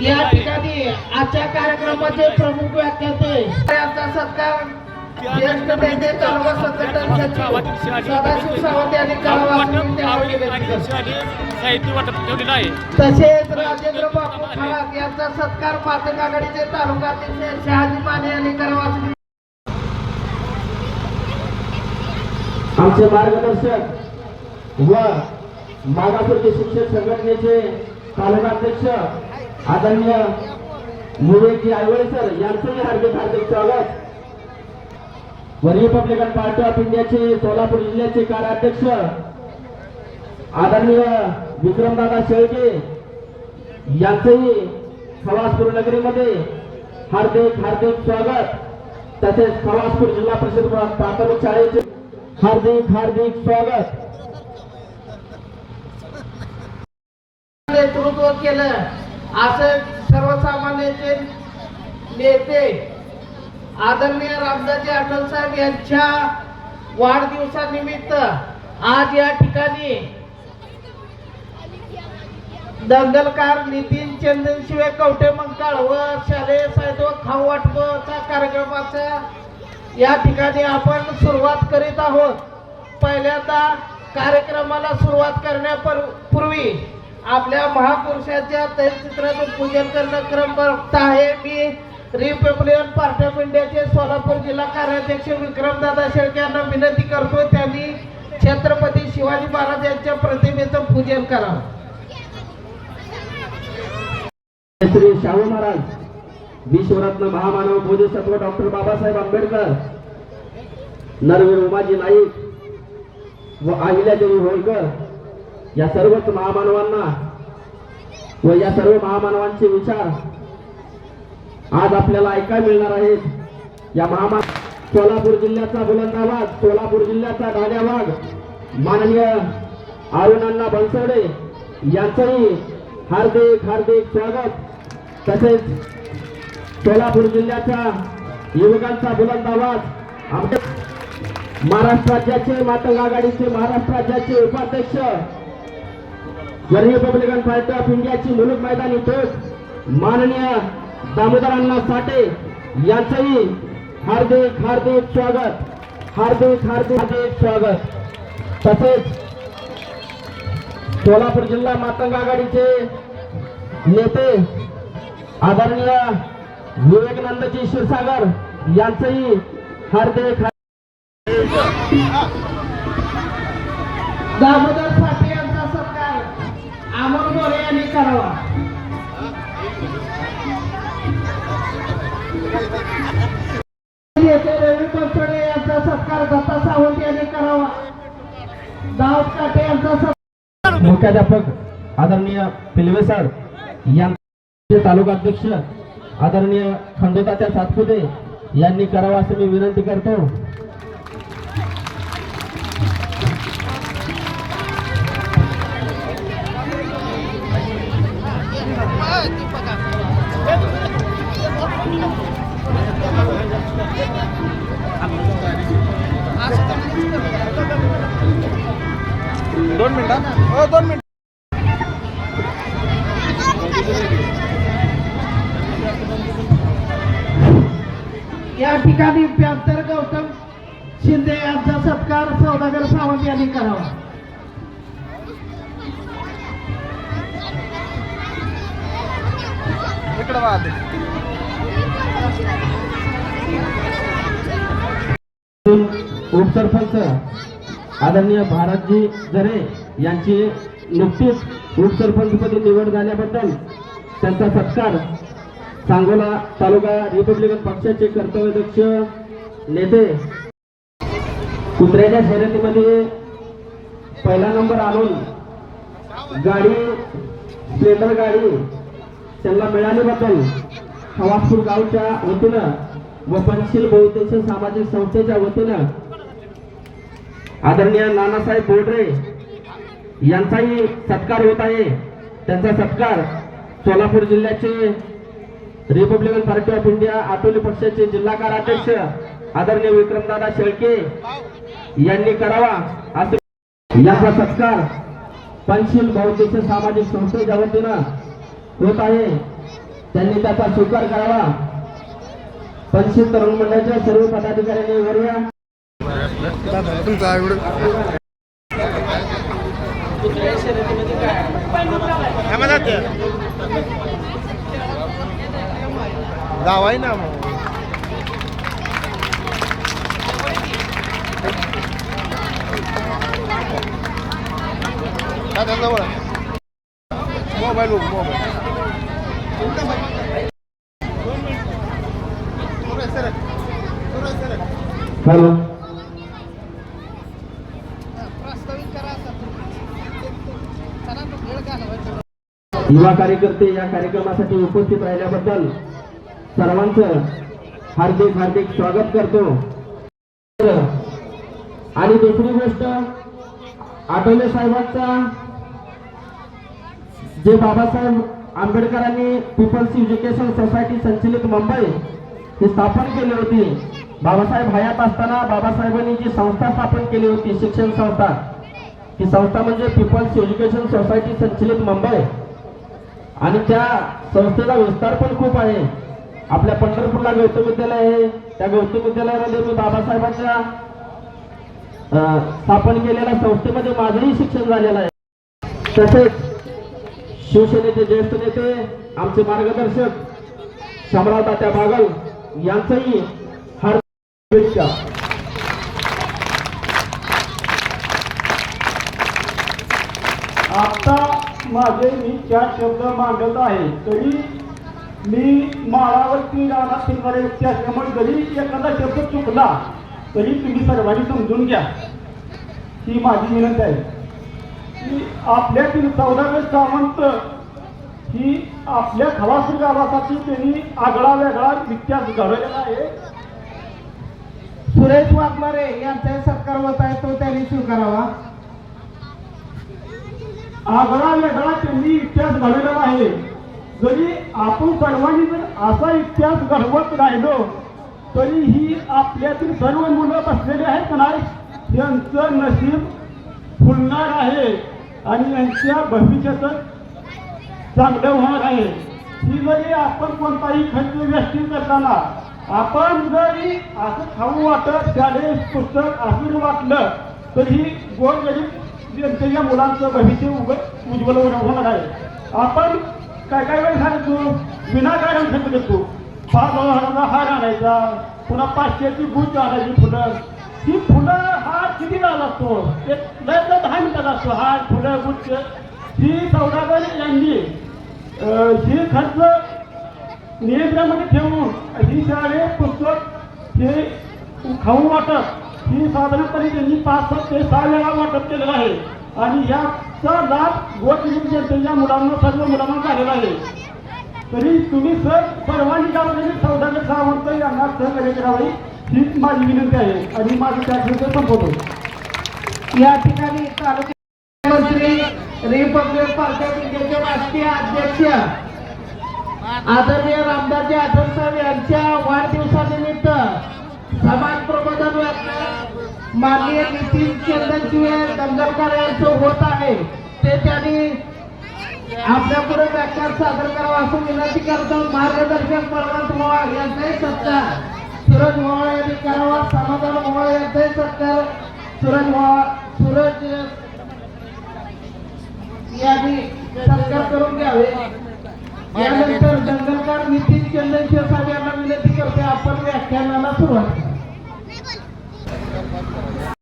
या ठिकाणी आजच्या कार्यक्रमाचे प्रमुख व्याख्याते यांचा सत्कार ज्येष्ठ नेते तालुका संघटन सचिव सदाशिव सावंत यांनी करावा तसेच राजेंद्र बापू खळाक यांचा सत्कार मातंग आघाडीचे तालुका अध्यक्ष शहाजी माने यांनी करावा। आमचे मार्गदर्शक व मागासवर्गीय शिक्षक संघटनेचे तालुका अध्यक्ष आदरणीय मुळेजी आयवळे सर यांचंही हार्दिक हार्दिक स्वागत व रिपब्लिकन पार्टी ऑफ इंडियाचे सोलापूर जिल्ह्याचे कार्याध्यक्ष आदरणीय विक्रमदादा शेळके यांचंही खवासपूर नगरीमध्ये हार्दिक हार्दिक स्वागत तसेच खवासपूर जिल्हा परिषद प्राथमिक शाळेचे हार्दिक हार्दिक स्वागत। नेतृत्व केलं असं सर्वसामान्यांचे नेते आदरणीय रामदाजी अटल साहेब यांच्या वाढदिवसानिमित्त आज या ठिकाणी दंगलकार नितीन चंदनशिवे कवठे मंकाळ व शालेय साहित्य खाऊ वाटपाचा कार्यक्रमाचा या ठिकाणी आपण सुरुवात करीत आहोत। पहिल्यांदा कार्यक्रमाला सुरुवात करण्यापूर्वी आपल्या महापुरुषाच्या तैलचित्राचं पूजन करणं क्रमबद्ध आहे। मी रिपब्लिकन पार्टी ऑफ इंडियाचे सोलापूर जिल्हा कार्याध्यक्ष विक्रमदादा शेळके यांना विनंती करतो त्यांनी छत्रपती शिवाजी महाराज यांच्या प्रतिमेचं पूजन करावं। श्री शाहू महाराज विश्वरत्न महामानव बोधिसत्व डॉक्टर बाबासाहेब आंबेडकर नरवीर उमाजी नाईक व अहिल्यादेवी होळकर या सर्वच महामानवांना व या सर्व महामानवांचे विचार आज आपल्याला ऐकायला मिळणार आहेत। या सोलापूर जिल्ह्याचा बुलंद आवाज सोलापूर जिल्ह्याचा ढाल्या वाघ माननीय अरुणांना बनसोडे यांचंही हार्दिक हार्दिक स्वागत तसेच सोलापूर जिल्ह्याच्या युवकांचा बुलंद आवाज आमच्या महाराष्ट्र राज्याचे मातंग आघाडीचे महाराष्ट्र राज्याचे उपाध्यक्ष रिपब्लिकन पार्टी ऑफ इंडियाची मुलुक मैदानी तोफ माननीय दामोदरांना साठे यांचंही हार्दिक हार्दिक स्वागत हार्दिक हार्दिक हार्दिक स्वागत तसेच सोलापूर जिल्हा मातंग आघाडीचे नेते आदरणीय विवेकानंदजी क्षीरसागर यांचंही हार्दिक दामोदर साठे यांचा सत्कार अमोल मोरे यांनी करावा। रवी बनसोडे यांचा सत्कार दत्ता सावंत यांनी करावा। दाऊद काटे यांचा सत्कार मुख्याध्यापक आदरणीय पिलवे सर यांचे तालुका अध्यक्ष आदरणीय खंडोतात्या सातपुते यांनी करावा असे मी विनंती करतो। दोन मिनिट या ठिकाणी प्यांतर गौतम शिंदे यांचा सत्कार सौदागर सावंत यांनी करावा। उपसरपंच आदरणीय भारतजी जरे यांची नुकतीच उपसरपंचपदी निवड झाल्याबद्दल त्यांचा सत्कार सांगोला तालुका रिपब्लिकन पक्षाचे कर्तव्यदक्ष नेते कुत्र्याच्या शर्यतीमध्ये पहिला नंबर आणून गाडी स्प्लेंडर गाडी त्यांना मिळाल्याबद्दल खवासपूर गावच्या वतीनं व पंचशील बहुउद्देशीय सामाजिक संस्थेच्या वतीनं आदरणीय नानासाहेब बोडरे यांचाही सत्कार होत आहे। त्यांचा सत्कार सोलापूर जिल्ह्याचे रिपब्लिकन पार्टी ऑफ इंडिया आटोली पक्षाचे जिल्हा कार्याध्यक्ष आदरणीय विक्रमदादा शेळके यांनी करावा असे याचा सत्कार पंचशील बहुउद्देशीय सामाजिक संस्थेच्या वतीनं होत आहे। त्यांनी त्याचा स्वीकार करावा. पंचित तरुण मंडळाच्या सर्व पदाधिकाऱ्यांनी वर या. तुमचा एवढं जावाय ना मग मोबाईल हॅलो. युवा कार्यकर्ते या कार्यक्रमासाठी उपस्थित राहिल्याबद्दल सर्वांचं हार्दिक हार्दिक स्वागत करतो. आणि दुसरी गोष्ट, आठवले साहेबांचा जे बाबासाहेब आंबेडकरांनी पीपल्स एज्युकेशन सोसायटी संचलित मुंबई ही स्थापन केली होती. बाबासाहेब हयात असताना बाबासाहेबांनी जी संस्था स्थापन केली होती, शिक्षण संस्था, ती संस्था म्हणजे पीपल्स एज्युकेशन सोसायटी संचलित मुंबई. आणि त्या संस्थेचा विस्तार पण खूप आहे. आपल्या पंढरपूरला गौतम विद्यालय आहे. त्या गौतम विद्यालयामध्ये मी बाबासाहेबांच्या स्थापन केलेल्या संस्थेमध्ये माझंही शिक्षण झालेलं आहे. तसेच शिवसेनेचे ज्येष्ठ नेते आमचे मार्गदर्शक शामराव तात्या बागल यांचंही हार्दिक शुभेच्छा. आता माझे मी 4 शब्द मांडत आहे. तरी मी माळावरती राहणार फिरणारे व्यक्ती असल्यामुळे जरी एखादा शब्द चुकला तरी तुम्ही सर्वांनी समजून घ्या, ही माझी विनंती आहे. की आपल्यातील सौदागर सावंत ही आपल्या खवासूर गावासाठी त्यांनी आगळा वेगळा इतिहास घडवलेला आहे. सुरेश वाघमारे यांचाही सत्कार होत आहे, तो त्यांनी स्वीकारावा. आगळा वेगळा त्यांनी इतिहास घडवलेला आहे. जरी आपण सर्वांनी जर असा इतिहास घडवत राहिलो तरी ही आपल्यातील सर्व मुलं बसलेली आहेत नाही, यांचं नशीब फुलणार आहे आणि यांच्या भविष्याचं चांगलं होणार आहे. ही जरी आपण कोणताही खर्च व्यक्ती करताना आपण जरी असं खाऊ वाटत शालेय पुस्तक असं वाटलं तर ही गोरगरीब जनतेच्या मुलांचं भविष्य उज्ज्वल होणार आहे. आपण काय काय वेळ सांगतो, विनाकारण खर्च करतो. 5,000चा हार आणायचा, पुन्हा 500ची गुच्छ आणायची फुलं. ही फुलं हार किती झाला असतो, एक 10 मिनिटाचा असतो हार फुलं गुच्छ. ही सौदागर यांनी ही खर्च नियंत्रणामध्ये ठेवून ही शाळे पुस्तक हे खाऊ वाटप ही साधारणपणे त्यांनी 5 ते 6 वेळा वाटप केलेलं आहे. आणि याचा लाभ गोरगरीब जनतेच्या मुलांना सर्व मुलांना झालेला आहे. तरी तुम्ही सर्वांनी गावातील सौदागर सावंत यांना सहकार्य करावे हीच माझी विनंती आहे. आणि माझं त्या संपवतो. या ठिकाणी तालुका मंत्री रिपब्लिकन पार्टी ऑफ इंडियाचे राष्ट्रीय अध्यक्ष आदरणीय रामदासजी आठवले साहेब यांच्या वाढदिवसानिमित्त समाज प्रबोधन व्याख्यान माननीय नितीन चंदनशिवे दंगलकर यांचं होत आहे, ते त्यांनी आपल्या पुढे व्याख्यान सादर करावं असं विनंती करतो. मार्गदर्शक बळवंत मोवाळ यांचाही सत्कार सूरज मोवाळ यांनी करावा. समाधान मोवाळ यांचाही सत्कार सूरज यांनी सत्कार करून घ्यावे. यानंतर दंगलकार नितीन चंदनशिवे साहेब यांना विनंती करते आपण व्याख्यानाला सुरुवात.